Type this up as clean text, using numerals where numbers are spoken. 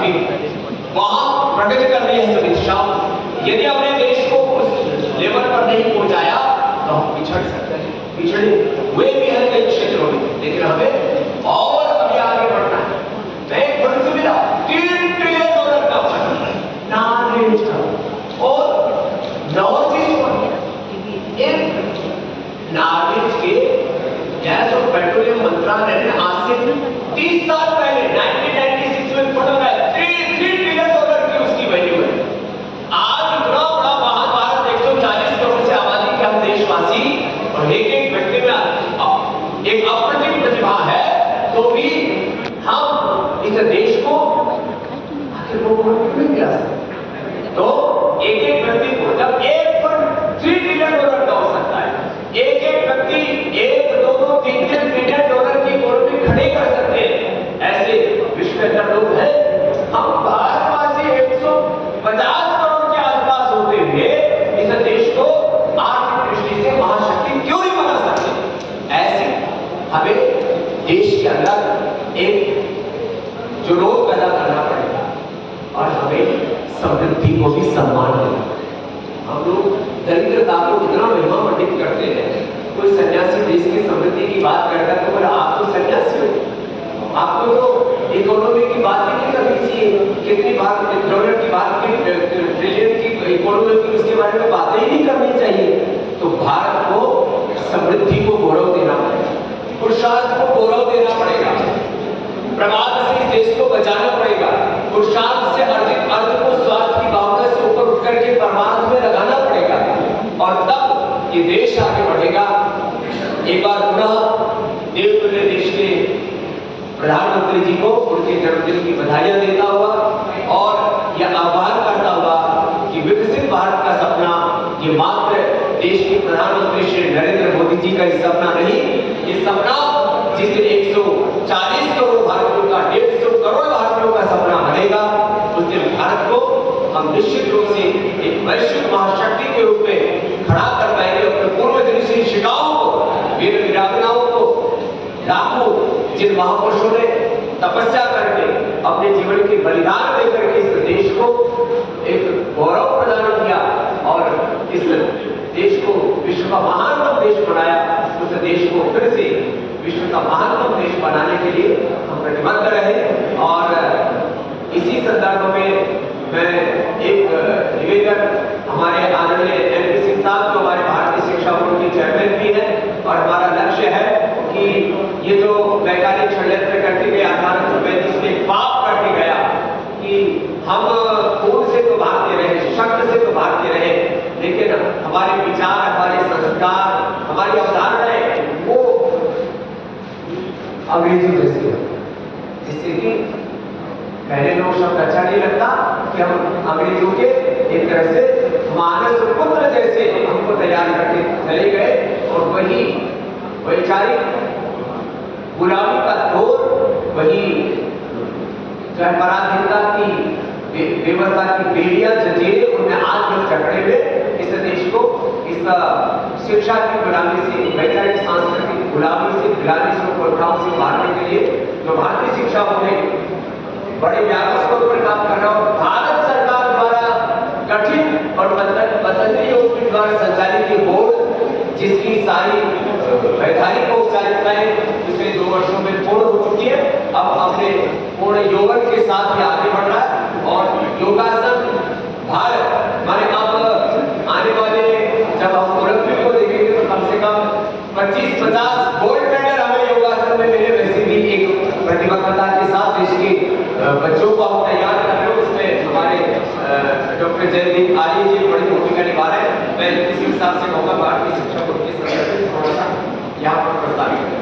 अभी वहां प्रगति कर रही है सभी दिशाओं। यदि हमने देश को उस लेवल पर नहीं पहुंचाया तो हम पिछड़ सकते हैं, पिछड़े हुए भी हैं कई क्षेत्रों में, लेकिन हमें और अभी आगे बढ़ना है। मैं एक बड़ी सुविधा $3 ट्रिलियन का बजट नारेज का और नॉर्थ ईस्ट एक नारेज के गैस और पेट्रोलियम मंत्रालय ने आज से 30 साल पहले 1996 में पढ़ा है $3 ट्रिलियन की उसकी वैल्यू है। आज इतना बड़ा भारत 140 करोड़ से आबादी के हम देशवासी और एक एक व्यक्ति में एक अप्रतिम प्रतिभा है, तो भी हम इस देश को आखिर वो नहीं गिरा सकते। तो एक एक व्यक्ति को जब $3 ट्रिलियन का हो सकता है, एक एक व्यक्ति $1, $2, $3 ट्रिलियन की इकोनॉमी खड़ी कर सकते हैं, ऐसे विश्व के अंदर लोग हैं। हम भारतवासी 150 करोड़ के आसपास होते हुए इस देश को आर्थिक दृष्टि से महाशक्ति क्यों नहीं बना सकते? ऐसे हमें देश के अंदर एक जुनून पैदा करना पड़ेगा और हमें समृद्धि को भी सम्मान देना पड़ेगा। हम लोग दरिद्रता को इतना महिमा मंडित करते हैं। कोई सन्यासी देश की समृद्धि की बात करता है तो बोला आप तो सन्यासी हो, आपको तो इकोनॉमी की बात ही नहीं करनी चाहिए, कितनी बात डॉलर की बात की, ट्रिलियन की इकोनॉमी की, उसके बारे में बातें ही नहीं करनी चाहिए। तो भारत को समृद्धि को गौरव देना पड़ेगा, पुरुषार्थ को गौरव देना पड़ेगा, प्रमाद से इस देश को बचाना पड़ेगा, पुरुषार्थ से अर्जित अर्थ को स्वार्थ की भावना से ऊपर उठ करके परमार्थ में लगाना पड़ेगा और तब ये देश आगे बढ़ेगा। एक बार पुनः देवतुल्य देश के प्रधानमंत्री जी को उनके जन्मदिन की बधाइयां देता हुआ और यह आह्वान करता हुआ कि विकसित भारत का सपना ये मात्र देश के प्रधानमंत्री श्री नरेंद्र मोदी जी का ही सपना नहीं, ये सपना जिस दिन 140 करोड़ भारतीयों का 150 करोड़ भारतीयों का सपना बनेगा, उस दिन भारत को हम निश्चित रूप से एक वैश्विक महाशक्ति के रूप में खड़ा कर पाएंगे। अपने पूर्व जनित शिकाओं को, वीर वीरांगनाओं को, लाखों जिन महापुरुषों ने तपस्या करके अपने जीवन के बलिदान देकर के इस देश को एक गौरव प्रदान किया और इस देश को विश्व का महानतम देश बनाया, उस देश को फिर से विश्व का महानतम देश बनाने के लिए हम प्रतिबद्ध रहे। और इसी संदर्भ में मैं एक निवेदन हमारे आदरणीय एमपी सिंह साहब जो हमारे भारतीय शिक्षा बोर्ड के चेयरमैन भी हैं और हमारा लक्ष्य है कि ये जो वैज्ञानिक षड्यंत्र करके गया 1835 में पाप करके गया कि हम खून से तो भागते रहे, शब्द से तो भागते रहे, लेकिन हमारे विचार, हमारे संस्कार, हमारी अवधारणाएं वो अंग्रेजी जैसी है, जिससे कि पहले लोग शब्द अच्छा नहीं लगता कि हम अंग्रेजों के एक तरह से मानस पुत्र जैसे हमको तैयार करके चले गए और वही वैचारिक गुलामी का दौर, वही जो है पराधीनता की व्यवस्था की बेड़ियां जंजीरें उनमें आज लोग जकड़े हुए इस देश को इस शिक्षा की गुलामी से, वैचारिक सांस्कृतिक गुलामी से, गिलानी प्रथाओं से मारने के लिए जो भारतीय शिक्षा बोर्ड बड़े व्यापक स्तर पर काम कर रहा हूँ। भारत सरकार द्वारा गठित और पतंजलि योग द्वारा संचालित ये बोर्ड जिसकी सारी वैधानिक औपचारिकताएं पिछले 2 वर्षों में पूर्ण हो चुकी है, अब अपने पूर्ण यौवन के साथ ही आगे बढ़ रहा है और योगासन भारत माने अब आने वाले जब हम ओलंपिक को देखेंगे तो कम से कम 25-50 गोल्ड मेडल हमें योगासन में मिले। वैसे भी एक प्रतिबद्धता के साथ देश के बच्चों को हम तैयार कर रहे हो, उसमें हमारे डॉक्टर जयदीप आर्य जी बड़ी भूमिका निभा रहे हैं। मैं इसी हिसाब से कहूँगा भारतीय शिक्षा बोर्ड के संदर्भ में थोड़ा सा यहाँ पर प्रस्तावित